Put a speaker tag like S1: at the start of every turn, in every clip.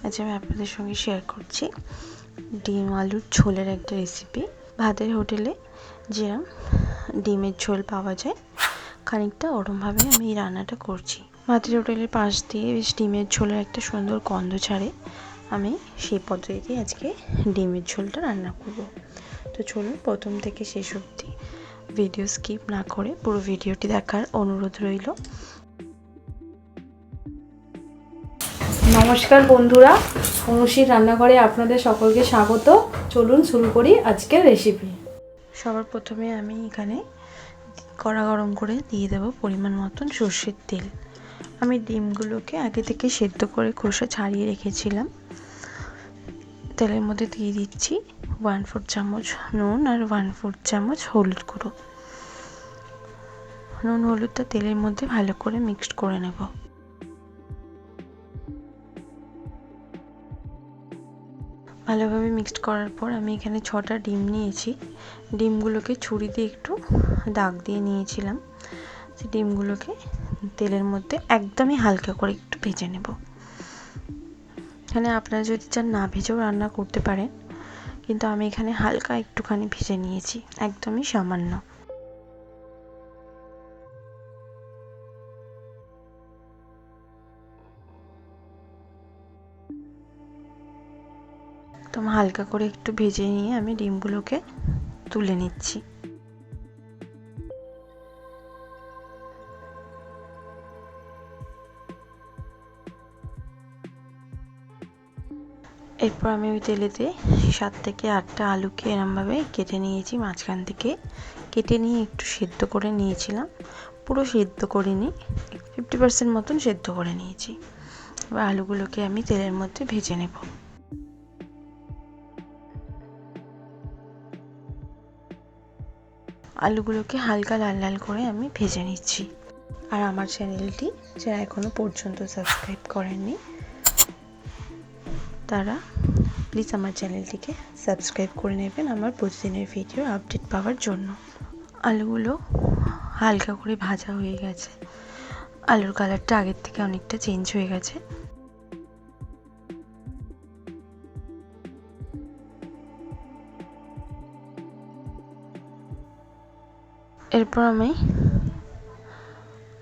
S1: আজ আমি আপনাদের সঙ্গে শেয়ার করছি ডিম আলুর ঝোলের একটা রেসিপি। ভাতের হোটেলে যেরকম ডিমের ঝোল পাওয়া যায় খানিকটা ওরমভাবে আমি এই রান্নাটা করছি। ভাতের হোটেলের পাশ দিয়ে বেশ ডিমের ঝোলের একটা সুন্দর গন্ধ ছাড়ে। আমি সেই পদ্ধতিতে আজকে ডিমের ঝোলটা রান্না করব। তো চলুন প্রথম থেকে শেষ অবধি ভিডিও স্কিপ না করে পুরো ভিডিওটি দেখার অনুরোধ রইল।
S2: নমস্কার বন্ধুরা, অনুশ্রী রান্নাঘরে আপনাদের সকলকে স্বাগত। চলুন শুরু করি আজকের রেসিপি।
S1: সবার প্রথমে আমি এখানে কড়া গরম করে দিয়ে দেব পরিমাণ মতন সর্ষের তেল। আমি ডিমগুলোকে আগে থেকে সেদ্ধ করে খোসা ছাড়িয়ে রেখেছিলাম। তেলের মধ্যে দিয়ে দিচ্ছি 1/4 চামচ নুন আর 1/4 চামচ হলুদ গুঁড়ো। নুন হলুদটা তেলের মধ্যে ভালো করে মিক্সড করে নেব। ভালোভাবে মিক্সড করার পর আমি এখানে 6টা ডিম নিয়েছি। ডিমগুলোকে ছুরি দিয়ে একটু দাগ দিয়ে নিয়েছিলাম। সেই ডিমগুলোকে তেলের মধ্যে একদমই হালকা করে একটু ভেজে নেব। এখানে আপনারা যদি চান না ভেজেও রান্না করতে পারেন, কিন্তু আমি এখানে হালকা একটুখানি ভেজে নিয়েছি, একদমই সামান্য। তো হালকা করে একটু ভেজে নিয়ে আমি ডিমগুলোকে তুলে নিচ্ছি। এরপর আমি ওই তেলেতে 7 থেকে 8টা আলুকে এরমভাবে কেটে নিয়েছি, মাঝখান থেকে কেটে নিয়ে একটু সেদ্ধ করে নিয়েছিলাম। পুরো সেদ্ধ করিনি, 50% মতন সেদ্ধ করে নিয়েছি। এবার আলুগুলোকে আমি তেলের মধ্যে ভেজে নেব। আলুগুলোকে হালকা লাল লাল করে আমি ভেজে নিচ্ছি। আর আমার চ্যানেলটি যারা এখনো পর্যন্ত সাবস্ক্রাইব করেননি তারা প্লিজ আমার চ্যানেলটিকে সাবস্ক্রাইব করে নেবেন আমার প্রতিদিনের ভিডিও আপডেট পাওয়ার জন্য। আলুগুলো হালকা করে ভাজা হয়ে গেছে, আলুর কালারটা আগের থেকে অনেকটা চেঞ্জ হয়ে গেছে। এরপর আমি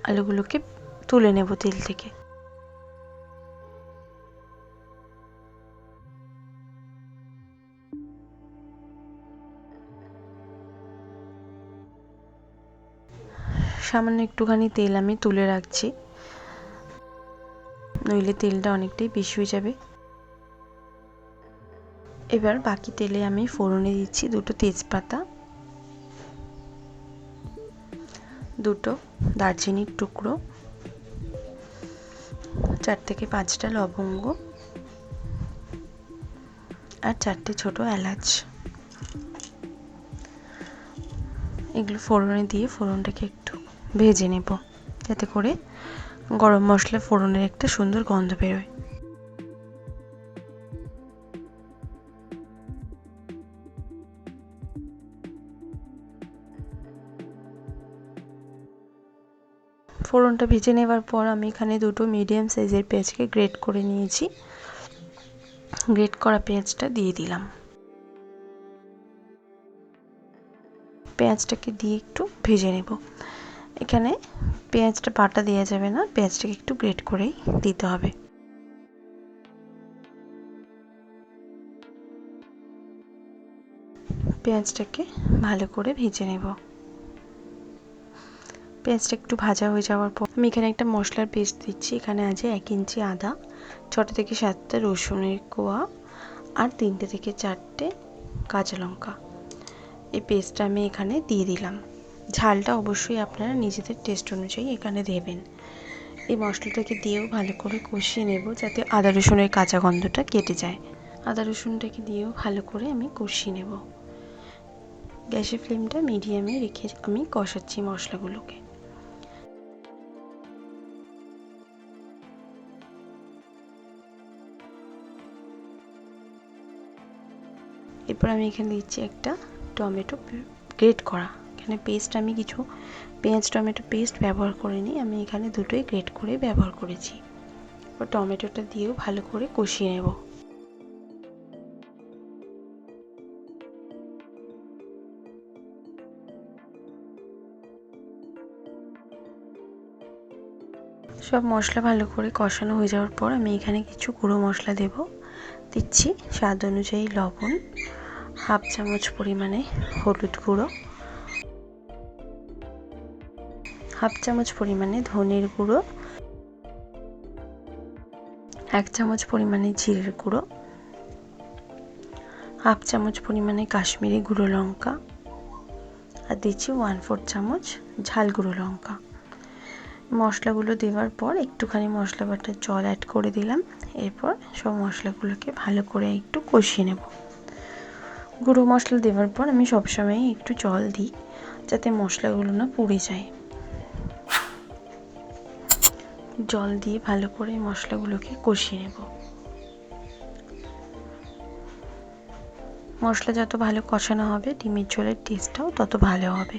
S1: আলুগুলোকে তুলে নেব তেল থেকে। সামান্য একটুখানি তেল আমি তুলে রাখছি, নইলে তেলটা অনেকটাই বেশি হয়ে যাবে। এবার বাকি তেলে আমি ফোড়নে দিচ্ছি 2টো তেজপাতা, 2টো দারচিনির টুকরো, 4 থেকে 5টা লবঙ্গ আর 4টে ছোট এলাচ। এগুলো ফোড়নে দিয়ে ফোড়নটাকে একটু ভেজে নেব, যাতে করে গরম মশলা ফোড়নের একটা সুন্দর গন্ধ বেরোয়। ফোড়নটা ভেজে নেওয়ার পর আমি এখানে 2টো মিডিয়াম সাইজের পেঁয়াজকে গ্রেট করে নিয়েছি। গ্রেট করা পেঁয়াজটা দিয়ে দিলাম। পেঁয়াজটাকে দিয়ে একটু ভেজে নেব। এখানে পেঁয়াজটা বাটা দেওয়া যাবে না, পেঁয়াজটাকে একটু গ্রেট করেই দিতে হবে। পেঁয়াজটাকে ভালো করে ভেজে নেব। পেঁয়াজটা একটু ভাজা হয়ে যাওয়ার পর আমি এখানে একটা মশলার পেস্ট দিচ্ছি। এখানে আছে 1 ইঞ্চি আদা, 6টা থেকে 7টা রসুনের কোয়া আর 3টে থেকে 4টে কাঁচা লঙ্কা। এই পেস্টটা আমি এখানে দিয়ে দিলাম। ঝালটা অবশ্যই আপনারা নিজেদের টেস্ট অনুযায়ী এখানে দেবেন। এই মশলাটাকে দিয়েও ভালো করে কষিয়ে নেব, যাতে আদা রসুনের কাঁচা গন্ধটা কেটে যায়। আদা রসুনটাকে দিয়েও ভালো করে আমি কষিয়ে নেব। গ্যাসের ফ্লেমটা মিডিয়ামে রেখে আমি কষাচ্ছি মশলাগুলোকে। এরপর আমি এখানে দিচ্ছি একটা টমেটো গ্রেট করা। এখানে পেস্ট আমি কিছু পেঁয়াজ টমেটো পেস্ট ব্যবহার করিনি, আমি এখানে দুটোই গ্রেট করে ব্যবহার করেছি। এরপর টমেটোটা দিয়েও ভালো করে কষিয়ে নেব। সব মশলা ভালো করে কষানো হয়ে যাওয়ার পর আমি এখানে কিছু গুঁড়ো মশলা দিচ্ছি। স্বাদ অনুযায়ী লবণ, হাফ চামচ পরিমাণে হলুদ গুঁড়ো, হাফ চামচ পরিমাণে ধনের গুঁড়ো, 1 চামচ পরিমাণে জিরের গুঁড়ো, হাফ চামচ পরিমাণে কাশ্মীরি গুঁড়ো লঙ্কা, আর দিচ্ছি 1/4 চামচ ঝাল গুঁড়ো লঙ্কা। মশলাগুলো দেওয়ার পর একটুখানি মশলা বাটার জল অ্যাড করে দিলাম। এরপর সব মশলাগুলোকে ভালো করে একটু কষিয়ে নেব। গুঁড়ো মশলা দেওয়ার পর আমি সবসময় একটু জল দিই যাতে মশলাগুলো না পুড়ে যায়। জল দিয়ে ভালো করে মশলাগুলোকে কষিয়ে নেব। মশলা যত ভালো কষানো হবে ডিমের ঝোলের টেস্টটাও তত ভালো হবে।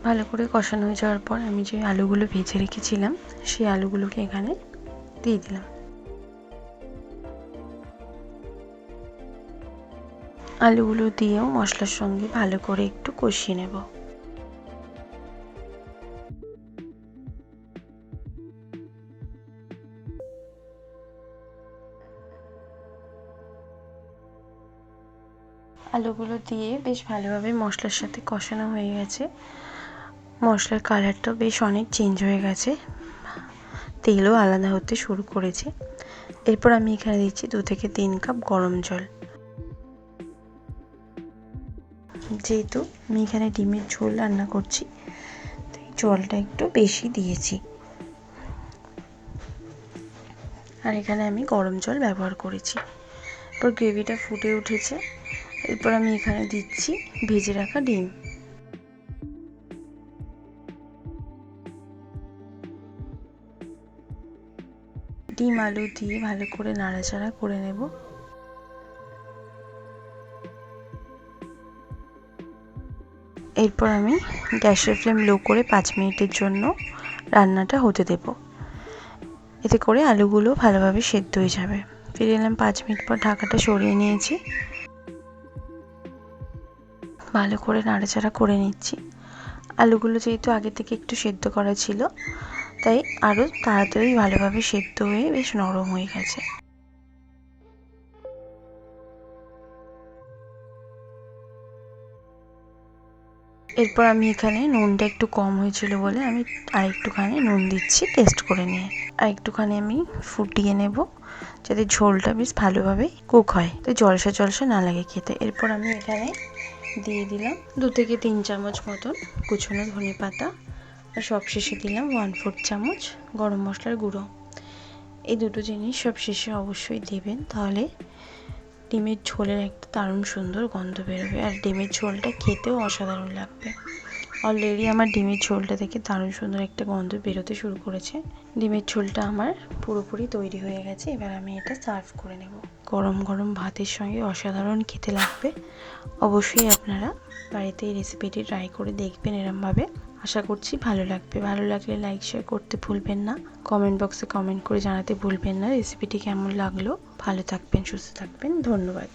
S1: ভালো করে কষানো হয়ে যাওয়ার পর আমি যে আলুগুলো ভেজে রেখেছিলাম সেই আলুগুলোকে এখানে দিয়ে দিলাম। আলুগুলো দিয়েও মশলার সঙ্গে ভালো করে একটু কষিয়ে নেব। আলুগুলো দিয়ে বেশ ভালোভাবে মশলার সাথে কষানো হয়ে গেছে। মশলার কালারটাও বেশ অনেক চেঞ্জ হয়ে গেছে, তেলও আলাদা হতে শুরু করেছে। এরপর আমি এখানে দিচ্ছি 2 থেকে 3 কাপ গরম জল। যেহেতু আমি এখানে ডিমের ঝোল রান্না করছি তাই জলটা একটু বেশি দিয়েছি, আর এখানে আমি গরম জল ব্যবহার করেছি। এরপর গ্রেভিটা ফুটে উঠেছে। এরপর আমি এখানে দিচ্ছি ভেজে রাখা ডিম। ডিম আলু দিয়ে ভালো করে নাড়াচাড়া করে নেব। এরপর আমি গ্যাসের ফ্লেম লো করে 5 মিনিটের জন্য রান্নাটা হতে দেব। এতে করে আলুগুলো ভালোভাবে সেদ্ধ হয়ে যাবে। ফিরে এলাম 5 মিনিট পর, ঢাকাটা সরিয়ে নিয়েছি। ভালো করে নাড়াচাড়া করে নিচ্ছি। আলুগুলো যেহেতু আগে থেকে একটু সেদ্ধ করা ছিল তাই আরও তাড়াতাড়ি ভালোভাবে সেদ্ধ হয়ে বেশ নরম হয়ে গেছে। এরপর আমি এখানে নুনটা একটু কম হয়েছিল বলে আমি আরেকটুখানি নুন দিচ্ছি টেস্ট করে নিয়ে। আরেকটুখানি আমি ফুটিয়ে নেব যাতে ঝোলটা বেশ ভালোভাবে কুক হয়, তো জলসা জলসা না লাগে খেতে। এরপর আমি এখানে দিয়ে দিলাম 2 থেকে 3 চামচ মতন কুচনো ধনেপাতা, আর সবশেষে দিলাম 1/4 চামচ গরম মশলার গুঁড়ো। এই দুটো জিনিস সব শেষে অবশ্যই দেবেন, তাহলে ডিমের ঝোলের একটা দারুণ সুন্দর গন্ধ বেরোবে, আর ডিমের ঝোলটা খেতেও অসাধারণ লাগবে। অলরেডি আমার ডিমের ঝোলটা থেকে দারুণ সুন্দর একটা গন্ধ বেরোতে শুরু করেছে। ডিমের ঝোলটা আমার পুরোপুরি তৈরি হয়ে গেছে। এবার আমি এটা সার্ভ করে নেব। গরম গরম ভাতের সঙ্গে অসাধারণ খেতে লাগবে। অবশ্যই আপনারা বাড়িতে এই রেসিপিটি ট্রাই করে দেখবেন এরমভাবে। আশা করছি ভালো লাগবে। ভালো লাগলে লাইক শেয়ার করতে ভুলবেন না। কমেন্ট বক্সে কমেন্ট করে জানাতে ভুলবেন না রেসিপিটি কেমন লাগলো। ভালো থাকবেন, সুস্থ থাকবেন। ধন্যবাদ।